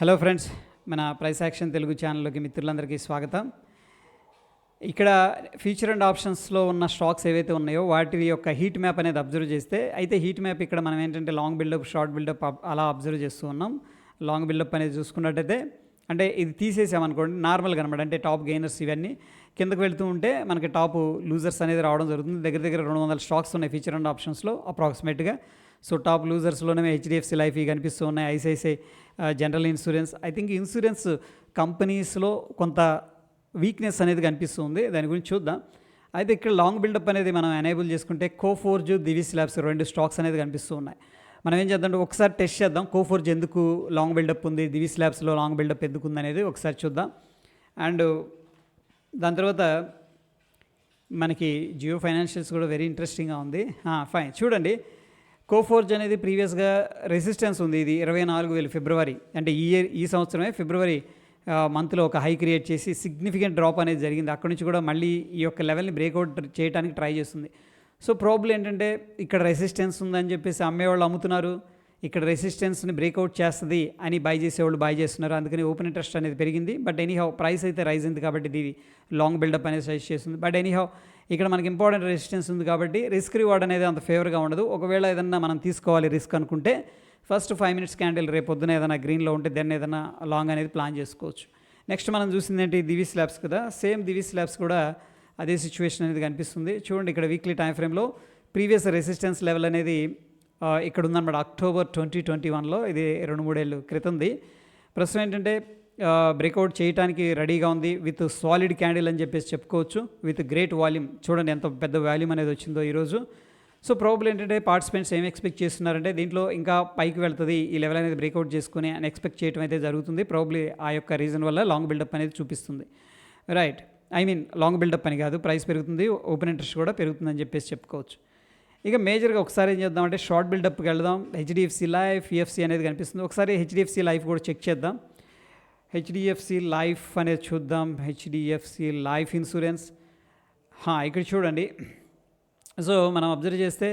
Hello friends, మన price action Telugu ఛానల్లోకి మిత్రులందరికీ స్వాగతం. ఇక్కడ ఫ్యూచర్ అండ్ ఆప్షన్స్లో ఉన్న స్టాక్స్ ఏవైతే ఉన్నాయో వాటి యొక్క హీట్ మ్యాప్ అనేది అబ్జర్వ్ చేస్తే, అయితే హీట్ మ్యాప్ ఇక్కడ మనం ఏంటంటే లాంగ్ బిల్డప్, షార్ట్ బిల్డప్ అలా అబ్జర్వ్ చేస్తూ ఉన్నాం. లాంగ్ బిల్డప్ అనేది చూసుకున్నట్టయితే అంటే ఇది తీసేసామనుకోండి నార్మల్గా అనమాట, అంటే టాప్ గెయినర్స్ ఇవన్నీ కిందకు వెళ్తూ ఉంటే మనకి టాప్ లూజర్స్ అనేది రావడం జరుగుతుంది. దగ్గర దగ్గర 200 స్టాక్స్ ఉన్నాయి ఫ్యూచర్ అండ్ ఆప్షన్స్లో అప్రాక్సిమేట్గా. సో టాప్ లూజర్స్లోనే హెచ్డిఎఫ్సి లైఫ్ ఇవి కనిపిస్తూ ఉన్నాయి, ICICI general insurance. I think insurance కంపెనీస్లో కొంత వీక్నెస్ అనేది కనిపిస్తుంది, దాని గురించి చూద్దాం. అయితే ఇక్కడ లాంగ్ బిల్డప్ అనేది మనం ఎనేబుల్ చేసుకుంటే కోఫోర్జ్, దివిస్ ల్యాబ్స్ 2 స్టాక్స్ అనేది కనిపిస్తూ ఉన్నాయి. మనం ఏం చేద్దాం అంటే ఒకసారి టెస్ట్ చేద్దాం, కోఫోర్జ్ ఎందుకు లాంగ్ బిల్డప్ ఉంది, దివిస్ ల్యాబ్స్లో లాంగ్ బిల్డప్ ఎందుకు ఉంది అనేది ఒకసారి చూద్దాం. అండ్ దాని తర్వాత మనకి జియో ఫైనాన్షియల్స్ కూడా వెరీ ఇంట్రెస్టింగ్గా ఉంది. ఫైన్, చూడండి కోఫోర్జ్ అనేది ప్రీవియస్గా రెసిస్టెన్స్ ఉంది. ఇది 24,000 ఫిబ్రవరి, అంటే ఈ సంవత్సరమే ఫిబ్రవరి మంత్లో ఒక హై క్రియేట్ చేసి సిగ్నిఫికెంట్ డ్రాప్ అనేది జరిగింది. అక్కడి నుంచి కూడా మళ్ళీ ఈ యొక్క లెవెల్ని బ్రేక్అవుట్ చేయడానికి ట్రై చేస్తుంది. సో ప్రాబ్లం ఏంటంటే ఇక్కడ రెసిస్టెన్స్ ఉందని చెప్పేసి అమ్మేవాళ్ళు అమ్ముతున్నారు, ఇక్కడ రెసిస్టెన్స్ని బ్రేక్అవుట్ చేస్తుంది అని బై చేసేవాళ్ళు బై చేస్తున్నారు. అందుకని ఓపెన్ ఇంట్రెస్ట్ అనేది పెరిగింది. బట్ ఎనీహౌ ప్రైస్ అయితే రైజ్ ఉంది కాబట్టి ఇది లాంగ్ బిల్డప్ అనేది సజెస్ట్ చేస్తుంది. బట్ ఎనీహౌ ఇక్కడ మనకి ఇంపార్టెంట్ రెసిస్టెన్స్ ఉంది కాబట్టి రిస్క్ రివార్డ్ అనేది అంత ఫేవర్గా ఉండదు. ఒకవేళ ఏదన్నా మనం తీసుకోవాలి రిస్క్ అనుకుంటే ఫస్ట్ 5 మినిట్స్ క్యాండిల్ రేపు పొద్దున ఏదైనా గ్రీన్లో ఉంటే దాన్ని ఏదైనా లాంగ్ అనేది ప్లాన్ చేసుకోవచ్చు. నెక్స్ట్ మనం చూసింది ఏంటి, దివిస్ ల్యాబ్స్ కదా. సేమ్ దివిస్ ల్యాబ్స్ కూడా అదే సిచ్యువేషన్ అనేది కనిపిస్తుంది. చూడండి ఇక్కడ వీక్లీ టైం ఫ్రేమ్లో ప్రీవియస్ రెసిస్టెన్స్ లెవెల్ అనేది ఇక్కడ ఉందన్నమాట. అక్టోబర్ 2021లో, ఇది 2-3 ఏళ్ళు క్రితంది. ప్రస్తుతం ఏంటంటే బ్రేక్అవుట్ చేయడానికి రెడీగా ఉంది విత్ సాలిడ్ క్యాండిల్ అని చెప్పేసి చెప్పుకోవచ్చు, విత్ గ్రేట్ వాల్యూమ్. చూడండి ఎంత పెద్ద వాల్యూమ్ అనేది వచ్చిందో ఈరోజు. సో ప్రాబ్లం ఏంటంటే పార్టిసిపెంట్స్ ఏం ఎక్స్పెక్ట్ చేస్తున్నారంటే దీంట్లో ఇంకా పైకి వెళ్తుంది, ఈ లెవెల్ అనేది బ్రేక్అవుట్ చేసుకుని అని ఎక్స్పెక్ట్ చేయడం అయితే జరుగుతుంది. ప్రాబ్లీ ఆ యొక్క రీజన్ వల్ల లాంగ్ బిల్డప్ అనేది చూపిస్తుంది. Right, I mean long buildup అని కాదు, ప్రైస్ పెరుగుతుంది, ఓపెన్ ఇంట్రెస్ట్ కూడా పెరుగుతుందని చెప్పేసి చెప్పుకోవచ్చు. ఇక మేజర్గా ఒకసారి ఏం చేద్దామంటే షార్ట్ బిల్డప్కి వెళ్దాం. హెచ్డిఎఫ్సి లైఫ్, ఈఎఫ్సి అనేది కనిపిస్తుంది. ఒకసారి హెచ్డిఎఫ్సి లైఫ్ కూడా చెక్ చేద్దాం. హెచ్డిఎఫ్సి లైఫ్ అనేది చూద్దాం. హెచ్డిఎఫ్సి లైఫ్ ఇన్సూరెన్స్, ఇక్కడ చూడండి. సో మనం అబ్జర్వ్ చేస్తే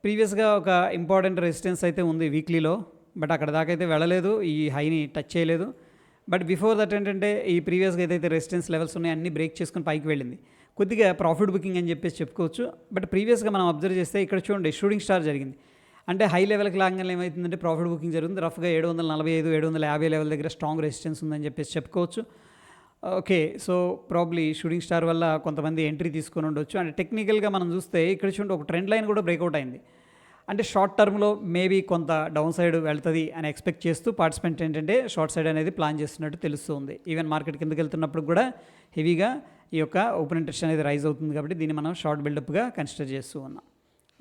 ప్రీవియస్గా ఒక ఇంపార్టెంట్ రెసిస్టెన్స్ అయితే ఉంది వీక్లీలో, బట్ అక్కడ దాకా అయితే వెళ్ళలేదు, ఈ హైని టచ్ చేయలేదు. బట్ బిఫోర్ దట్ ఏంటంటే ఈ ప్రీవియస్గా ఏదైతే రెసిస్టెన్స్ లెవెల్స్ ఉన్నాయో అన్నీ బ్రేక్ చేసుకుని పైకి వెళ్ళింది. కొద్దిగా ప్రాఫిట్ బుకింగ్ అని చెప్పేసి చెప్పుకోవచ్చు. బట్ ప్రీవియస్గా మనం అబ్జర్వ్ చేస్తే ఇక్కడ చూడండి షూటింగ్ స్టార్ జరిగింది. అంటే హై లెవెల్కి లాగానే ఏమవుతుందంటే ప్రాఫిట్ బుకింగ్ జరుగుతుంది. రఫ్గా 745, 750 లెవెల్ దగ్గర స్ట్రాంగ్ రెసిస్టెన్స్ ఉందని చెప్పేసి చెప్పుకోవచ్చు. Okay, so probably shooting star వల్ల కొంతమంది ఎంట్రీ తీసుకొని ఉండొచ్చు. అంటే టెక్నికల్గా మనం చూస్తే ఇక్కడ చూడండి ఒక ట్రెండ్ లైన్ కూడా బ్రేక్అవుట్ అయింది. అంటే షార్ట్ టర్మ్లో మేబీ కొంత డౌన్ సైడ్ వెళ్తుంది అని ఎక్స్పెక్ట్ చేస్తూ పార్టిసిపెంట్ ఏంటంటే షార్ట్ సైడ్ అనేది ప్లాన్ చేస్తున్నట్టు తెలుస్తుంది. ఈవెన్ మార్కెట్ కిందకి వెళ్తున్నప్పుడు కూడా హెవీగా ఈ యొక్క ఓపెన్ ఇంట్రెస్ట్ అనేది రైజ్ అవుతుంది కాబట్టి దీన్ని మనం షార్ట్ బిల్డప్గా కన్సిడర్ చేస్తూ ఉన్నాం.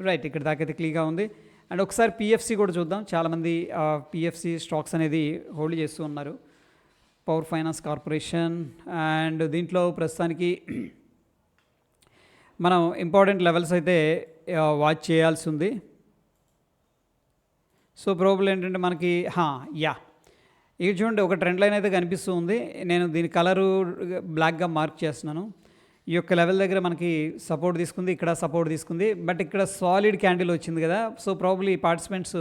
రైట్, ఇక్కడ దాకా అయితే క్లియర్గా ఉంది. అండ్ ఒకసారి పిఎఫ్సి కూడా చూద్దాం. చాలామంది పిఎఫ్సి స్టాక్స్ అనేది హోల్డ్ చేస్తూ ఉన్నారు. పవర్ ఫైనాన్స్ కార్పొరేషన్, అండ్ దీంట్లో ప్రస్తుతానికి మనం ఇంపార్టెంట్ లెవెల్స్ అయితే వాచ్ చేయాల్సి ఉంది. సో ప్రాబ్లం ఏంటంటే మనకి ఇక్కడ చూడండి ఒక ట్రెండ్ లైన్ అయితే కనిపిస్తూ ఉంది. నేను దీని కలరు బ్లాక్గా మార్క్ చేస్తున్నాను. ఈ యొక్క లెవెల్ దగ్గర మనకి సపోర్ట్ తీసుకుంది, ఇక్కడ సపోర్ట్ తీసుకుంది, బట్ ఇక్కడ సాలిడ్ క్యాండిల్ వచ్చింది కదా. So probably participants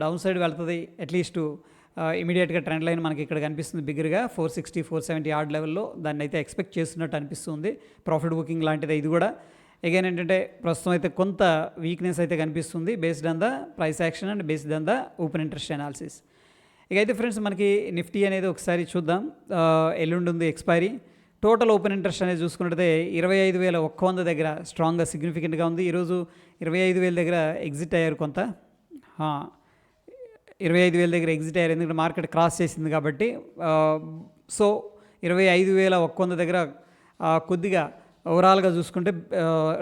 down side వెళ్తుంది. అట్లీస్ట్ ఇమీడియట్గా ట్రెండ్ లైన్ మనకి ఇక్కడ కనిపిస్తుంది బిగ్గరగా 460, 470 ఆర్డ్ లెవెల్లో దాన్ని అయితే ఎక్స్పెక్ట్ చేస్తున్నట్టు అనిపిస్తుంది. ప్రాఫిట్ బుకింగ్ లాంటిది ఇది కూడా. అగైన్ ఏంటంటే ప్రస్తుతం అయితే కొంత వీక్నెస్ అయితే కనిపిస్తుంది based on the price action and based on the open interest analysis. ఇక అయితే ఫ్రెండ్స్ మనకి నిఫ్టీ అనేది ఒకసారి చూద్దాం. ఎల్లుండి ఉంది ఎక్స్పైరీ. టోటల్ ఓపెన్ ఇంట్రెస్ట్ అనేది చూసుకున్నట్టయితే 25,100 దగ్గర స్ట్రాంగ్గా సిగ్నిఫికెంట్గా ఉంది. ఈరోజు 25,000 దగ్గర ఎగ్జిట్ అయ్యారు కొంత. 25,000 దగ్గర ఎగ్జిట్ అయ్యారు ఎందుకంటే మార్కెట్ క్రాస్ చేసింది కాబట్టి. సో 25,100 దగ్గర కొద్దిగా ఓవరాల్గా చూసుకుంటే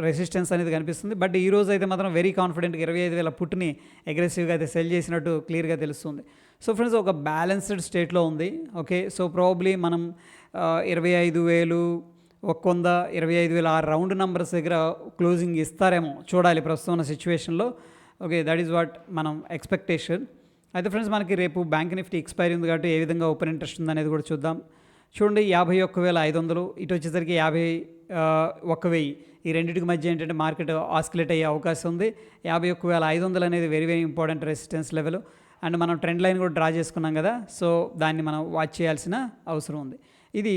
రెసిస్టెన్స్ అనేది కనిపిస్తుంది. బట్ ఈరోజు అయితే మాత్రం వెరీ కాన్ఫిడెంట్గా 25,000 పుట్ని అగ్రెసివ్గా అయితే సెల్ చేసినట్టు క్లియర్గా తెలుస్తుంది. సో ఫ్రెండ్స్ ఒక బ్యాలెన్స్డ్ స్టేట్లో ఉంది. ఓకే, సో ప్రాబ్లీ మనం 25,100, 25,000 ఆ రౌండ్ నెంబర్స్ దగ్గర క్లోజింగ్ ఇస్తారేమో చూడాలి ప్రస్తుతం ఉన్న సిచ్యువేషన్లో. ఓకే, దట్ ఈస్ వాట్ మనం ఎక్స్పెక్టేషన్. అయితే ఫ్రెండ్స్ మనకి రేపు బ్యాంక్ నిఫ్టీ ఎక్స్పైరీ ఉంది కాబట్టి ఏ విధంగా ఓపెన్ ఇంట్రెస్ట్ ఉందనేది కూడా చూద్దాం. చూడండి 51,500, ఇటు వచ్చేసరికి 51,000. ఈ రెండింటికి మధ్య ఏంటంటే మార్కెట్ ఆస్కిలేట్ అయ్యే అవకాశం ఉంది. 51,500 అనేది very very important resistance level. And మనం ట్రెండ్ లైన్ కూడా డ్రా చేసుకున్నాం కదా, సో దాన్ని మనం వాచ్ చేయాల్సిన అవసరం ఉంది. ఇది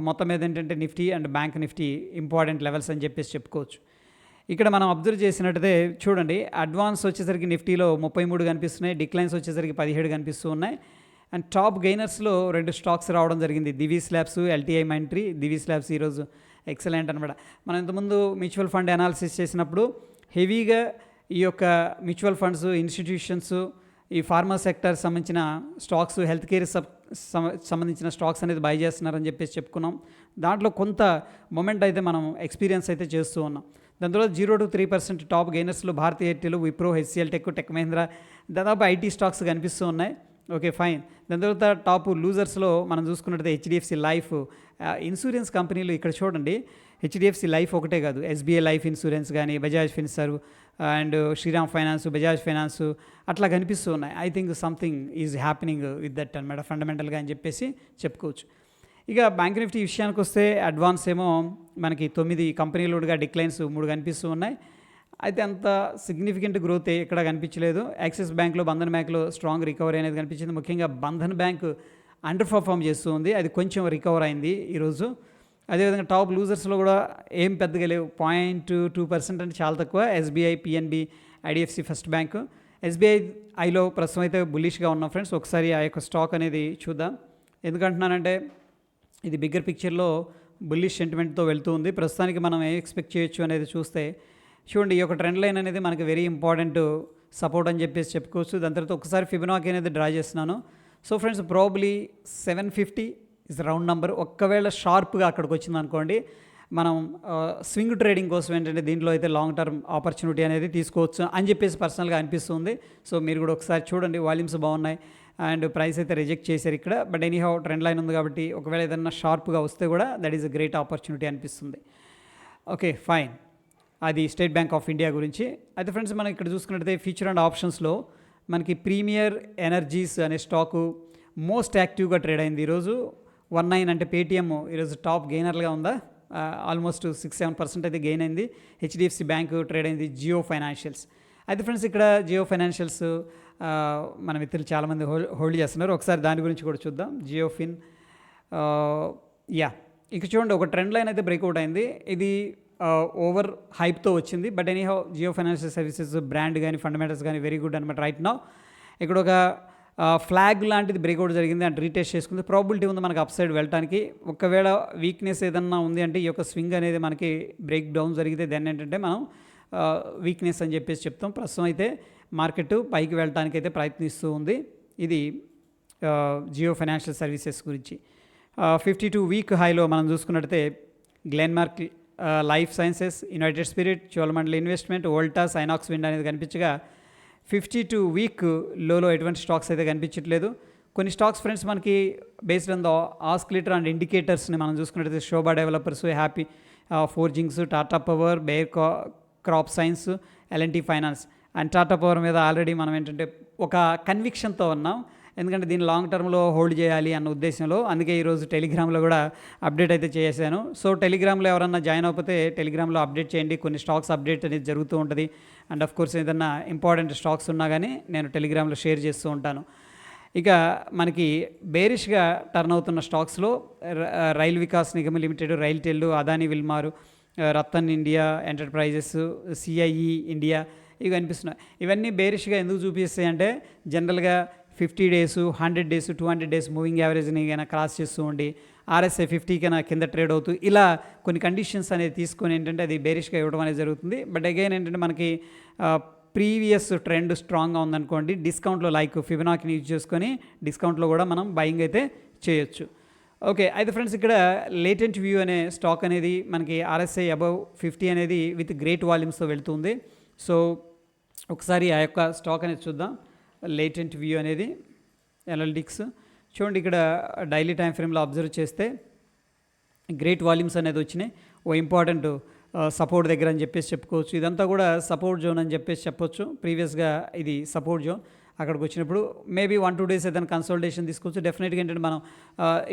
మొత్తం మీద ఏంటంటే Nifty and bank Nifty important levels అని చెప్పేసి చెప్పుకోవచ్చు. ఇక్కడ మనం అబ్జర్వ్ చేసినట్టయితే చూడండి, అడ్వాన్స్ వచ్చేసరికి నిఫ్టీలో 33 కనిపిస్తున్నాయి, డిక్లైన్స్ వచ్చేసరికి 17 కనిపిస్తూ ఉన్నాయి. అండ్ టాప్ గెయినర్స్లో 2 స్టాక్స్ రావడం జరిగింది, Divi's labs, LTI Mindtree. Divi's labs ఈరోజు ఎక్సలెంట్ అనమాట. మనం ఇంతకుముందు మ్యూచువల్ ఫండ్ అనాలిసిస్ చేసినప్పుడు హెవీగా ఈ యొక్క మ్యూచువల్ ఫండ్స్, ఇన్స్టిట్యూషన్స్, ఈ ఫార్మా సెక్టర్ సంబంధించిన స్టాక్స్, హెల్త్ కేర్ సంబంధించిన స్టాక్స్ అనేది బై చేస్తున్నారని చెప్పేసి చెప్పుకున్నాం. దాంట్లో కొంత మొమెంట్ అయితే మనం ఎక్స్పీరియన్స్ అయితే చేస్తూ ఉన్నాం. దాని తర్వాత 0 to 3% టాప్ గెయినర్స్లో భారతీ ఎయిర్టెల్, విప్రో, హెచ్సిఎల్ టెక్, టెక్ మహీంద్రా, దాదాపు ఐటీ స్టాక్స్ కనిపిస్తూ ఉన్నాయి. Okay fine. దాని తర్వాత టాప్ లూజర్స్లో మనం చూసుకున్నట్లయితే హెచ్డిఎఫ్సి లైఫ్, ఇన్సూరెన్స్ కంపెనీలు ఇక్కడ చూడండి, హెచ్డిఎఫ్సి లైఫ్ ఒకటే కాదు, ఎస్బీఐ లైఫ్ ఇన్సూరెన్స్ కానీ, Bajaj Finserv and Shriram Finance, Bajaj Finance అట్లా కనిపిస్తూ ఉన్నాయి. I think something is happening with that అనమాట ఫండమెంటల్గా అని చెప్పేసి చెప్పుకోవచ్చు. ఇక బ్యాంక్ నిఫ్టీ విషయానికి వస్తే అడ్వాన్స్ ఏమో మనకి 9 కంపెనీలుగా డిక్లైన్స్ 3 కనిపిస్తూ ఉన్నాయి. అయితే అంత సిగ్నిఫికెంట్ గ్రోత్ ఇక్కడ కనిపించలేదు. యాక్సిస్ బ్యాంక్లో, బంధన్ బ్యాంక్లో స్ట్రాంగ్ రికవరీ అనేది కనిపించింది. ముఖ్యంగా బంధన్ బ్యాంక్ అండర్ పర్ఫామ్ చేస్తూ ఉంది, అది కొంచెం రికవర్ అయింది ఈరోజు. అదేవిధంగా టాప్ లూజర్స్లో కూడా ఏం పెద్దగా లేవు, 0.2% అంటే చాలా తక్కువ. SBI, PNB, IDFC first bank. ఎస్బీఐలో ప్రస్తుతం అయితే బుల్లిష్గా ఉన్నాం ఫ్రెండ్స్. ఒకసారి ఆ యొక్క స్టాక్ అనేది చూద్దాం. ఎందుకంటున్నానంటే ఇది బిగ్గర్ పిక్చర్లో బుల్లిష్ సెంటిమెంట్తో వెళ్తూ ఉంది. ప్రస్తుతానికి మనం ఏం ఎక్స్పెక్ట్ చేయొచ్చు అనేది చూస్తే చూడండి, ఈ యొక్క ట్రెండ్ లైన్ అనేది మనకి వెరీ ఇంపార్టెంట్ సపోర్ట్ అని చెప్పేసి చెప్పుకోవచ్చు. దాని తర్వాత ఒకసారి ఫిబొనాకీ అనేది డ్రా చేస్తున్నాను. So friends, probably 750 is round number. ఒక్కవేళ షార్ప్గా అక్కడికి వచ్చింది అనుకోండి, మనం స్వింగ్ ట్రేడింగ్ కోసం ఏంటంటే దీంట్లో అయితే లాంగ్ టర్మ్ ఆపర్చునిటీ అనేది తీసుకోవచ్చు అని చెప్పేసి పర్సనల్గా అనిపిస్తుంది. సో మీరు కూడా ఒకసారి చూడండి, వాల్యూమ్స్ బాగున్నాయి అండ్ ప్రైస్ అయితే రిజెక్ట్ చేశారు ఇక్కడ. బట్ ఎనీహౌ ట్రెండ్ లైన్ ఉంది కాబట్టి ఒకవేళ ఏదైనా షార్ప్గా వస్తే కూడా that is a great opportunity అనిపిస్తుంది. Okay fine. అది స్టేట్ బ్యాంక్ ఆఫ్ ఇండియా గురించి. అయితే ఫ్రెండ్స్, మనం ఇక్కడ చూసుకున్నట్టయితే ఫ్యూచర్ అండ్ ఆప్షన్స్లో మనకి ప్రీమియర్ ఎనర్జీస్ అనే స్టాకు మోస్ట్ యాక్టివ్గా ట్రేడ్ అయింది ఈరోజు. 19 అంటే పేటీఎం ఈరోజు టాప్ గెయినర్గా ఉందా, ఆల్మోస్ట్ 6-7% అయితే గెయిన్ అయింది. హెచ్డిఎఫ్సి బ్యాంక్ ట్రేడ్ అయింది. జియో ఫైనాన్షియల్స్. అయితే ఫ్రెండ్స్, ఇక్కడ జియో ఫైనాన్షియల్స్ మన మిత్రులు చాలామంది హోల్డ్ చేస్తున్నారు. ఒకసారి దాని గురించి కూడా చూద్దాం. జియో ఫిన్, ఇక చూడండి, ఒక ట్రెండ్ లైన్ అయితే బ్రేక్అవుట్ అయింది. ఇది ఓవర్ హైప్తో వచ్చింది. But anyhow Jio Financial Services brand కానీ ఫండమెంటల్స్ కానీ వెరీ గుడ్ అనమాట రైట్ నౌ. ఇక్కడ ఒక ఫ్లాగ్ లాంటిది బ్రేక్అవుట్ జరిగింది అండ్ రీటెస్ట్ చేసుకుంది. ప్రాబిలిటీ ఉంది మనకు అప్ సైడ్ వెళ్ళడానికి. ఒకవేళ వీక్నెస్ ఏదన్నా ఉంది అంటే ఈ యొక్క స్వింగ్ అనేది మనకి బ్రేక్ డౌన్ జరిగితే దెన్ ఏంటంటే మనం వీక్నెస్ అని చెప్పేసి చెప్తాం. ప్రస్తుతం అయితే మార్కెట్ పైకి వెళ్ళడానికి అయితే ప్రయత్నిస్తూ ఉంది. ఇది జియో ఫైనాన్షియల్ సర్వీసెస్ గురించి. 52 వీక్ హైలో మనం చూసుకున్నట్టయితే Glenmark Life Sciences, United Spirits, Cholamandalam Investment, Voltas, Inox Wind అనేది కనిపించగా 52 వీక్ లోలో ఎటువంటి స్టాక్స్ అయితే కనిపించట్లేదు. కొన్ని స్టాక్స్ ఫ్రెండ్స్ మనకి based on the oscillator and ఇండికేటర్స్ని మనం చూసుకున్నట్టయితే Sobha Developers, Happy Forgings, Tata Power, Bayer Crop Science, LNT Finance. And Tata Power మీద ఆల్రెడీ మనం ఏంటంటే ఒక కన్విక్షన్తో ఉన్నాం, ఎందుకంటే దీన్ని లాంగ్ టర్మ్లో హోల్డ్ చేయాలి అన్న ఉద్దేశంలో. అందుకే ఈరోజు టెలిగ్రామ్లో కూడా అప్డేట్ అయితే చేశాను. సో టెలిగ్రామ్లో ఎవరన్నా జాయిన్ అయిపోతే టెలిగ్రామ్లో అప్డేట్ చేయండి. కొన్ని స్టాక్స్ అప్డేట్ అనేది జరుగుతూ ఉంటుంది. అండ్ ఆఫ్ కోర్స్ ఏదన్నా ఇంపార్టెంట్ స్టాక్స్ ఉన్నా కానీ నేను టెలిగ్రామ్లో షేర్ చేస్తూ ఉంటాను. ఇక మనకి బేరిష్గా టర్న్ అవుతున్న స్టాక్స్లో Rail Vikas Nigam Limited, RailTel, Adani Wilmar, Ratan India Enterprises, CIE India ఇవి కనిపిస్తున్నాయి. ఇవన్నీ బేరిష్గా ఎందుకు చూపిస్తాయి అంటే జనరల్గా 50 days, 100 days, 200 days మూవింగ్ యావరేజ్ని కన్నా క్రాస్ చేస్తూ ఉండి RSI 50 కన్నా కింద ట్రేడ్ అవుతూ ఇలా కొన్ని కండిషన్స్ అనేది తీసుకొని ఏంటంటే అది బేరిష్గా ఇవ్వడం అనేది జరుగుతుంది. బట్ అగైన్ ఏంటంటే మనకి ప్రీవియస్ ట్రెండ్ స్ట్రాంగ్గా ఉందనుకోండి, డిస్కౌంట్లో లైక్ ఫిబొనాకీని యూజ్ చేసుకొని డిస్కౌంట్లో కూడా మనం బయింగ్ అయితే చేయొచ్చు. ఓకే, అయితే ఫ్రెండ్స్ ఇక్కడ లేటెంట్ వ్యూ అనే స్టాక్ అనేది మనకి RSI అబవ్ 50 అనేది విత్ గ్రేట్ వాల్యూమ్స్తో వెళ్తుంది. సో ఒకసారి ఆ యొక్క స్టాక్ అనేది చూద్దాం. లేటెంట్ వ్యూ అనేది అనలిటిక్స్ చూడండి, ఇక్కడ డైలీ టైం ఫ్రేమ్లో అబ్జర్వ్ చేస్తే గ్రేట్ వాల్యూమ్స్ అనేది వచ్చినాయి. ఓ ఇంపార్టెంట్ సపోర్ట్ దగ్గర అని చెప్పేసి చెప్పుకోవచ్చు. ఇదంతా కూడా సపోర్ట్ జోన్ అని చెప్పేసి చెప్పొచ్చు. ప్రీవియస్గా ఇది సపోర్ట్ జోన్. అక్కడికి వచ్చినప్పుడు మేబీ 1-2 డేస్ ఏదైనా కన్సల్టేషన్ తీసుకోవచ్చు. డెఫినెట్గా ఏంటంటే మనం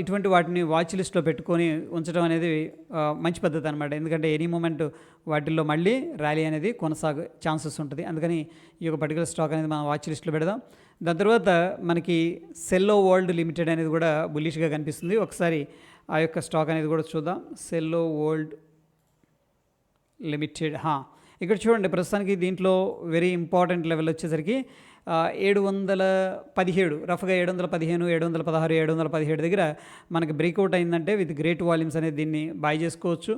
ఇటువంటి వాటిని వాచ్ లిస్ట్లో పెట్టుకొని ఉంచడం అనేది మంచి పద్ధతి అనమాట. ఎందుకంటే ఎనీ మూమెంట్ వాటిల్లో మళ్ళీ ర్యాలీ అనేది కొనసాగే ఛాన్సెస్ ఉంటుంది. అందుకని ఈ యొక్క పర్టికులర్ స్టాక్ అనేది మనం వాచ్ లిస్ట్లో పెడదాం. దాని తర్వాత మనకి సెల్లో వరల్డ్ లిమిటెడ్ అనేది కూడా బుల్లిష్గా కనిపిస్తుంది. ఒకసారి ఆ యొక్క స్టాక్ అనేది కూడా చూద్దాం. సెల్లో వరల్డ్ లిమిటెడ్ ఇక్కడ చూడండి, ప్రస్తుతానికి దీంట్లో వెరీ ఇంపార్టెంట్ లెవెల్ వచ్చేసరికి 717, రఫ్గా 715, 716, 717 దగ్గర మనకి బ్రేక్అవుట్ అయిందంటే విత్ గ్రేట్ వాల్యూమ్స్ అనేది దీన్ని బై చేసుకోవచ్చు.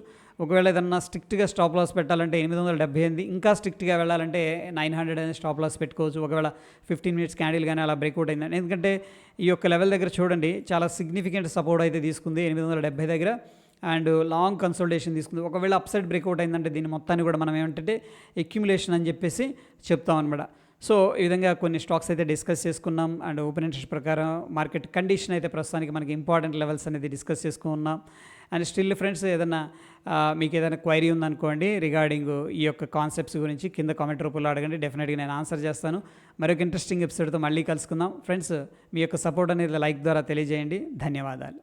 ఒకవేళ ఏదన్నా స్ట్రిక్ట్గా స్టాప్ లాస్ పెట్టాలంటే 878, ఇంకా స్ట్రిక్ట్గా వెళ్ళాలంటే 900 అనేది స్టాప్ లాస్ పెట్టుకోవచ్చు. ఒకవేళ 15 మినిట్స్ క్యాండిల్ కానీ అలా బ్రేక్అవుట్ అయిందండి. ఎందుకంటే ఈ యొక్క లెవెల్ దగ్గర చూడండి చాలా సిగ్నిఫికెంట్ సపోర్ట్ అయితే తీసుకుంది 870 దగ్గర అండ్ లాంగ్ కన్సల్టేషన్ తీసుకుంది. ఒకవేళ అప్సైడ్ బ్రేక్అవుట్ అయిందంటే దీన్ని మొత్తాన్ని కూడా మనం ఏమంటే అక్యుములేషన్ అని చెప్పేసి చెప్తాం అనమాట. సో ఈ విధంగా కొన్ని స్టాక్స్ అయితే డిస్కస్ చేసుకున్నాం అండ్ ఓపెన్ ఇంట్రెస్ట్ ప్రకారం మార్కెట్ కండిషన్ అయితే ప్రస్తుతానికి మనకి ఇంపార్టెంట్ లెవెల్స్ అనేది డిస్కస్ చేసుకున్నాం. అండ్ స్టిల్ ఫ్రెండ్స్ ఏదైనా మీకు ఏదైనా క్వైరీ ఉందనుకోండి రిగార్డింగ్ ఈ యొక్క కాన్సెప్ట్స్ గురించి కింద కామెంట్ రూపంలో అడగండి, డెఫినెట్గా నేను ఆన్సర్ చేస్తాను. మరొక ఇంట్రెస్టింగ్ ఎపిసోడ్తో మళ్ళీ కలుసుకుందాం. ఫ్రెండ్స్ మీ యొక్క సపోర్ట్ అనేది లైక్ ద్వారా తెలియజేయండి. ధన్యవాదాలు.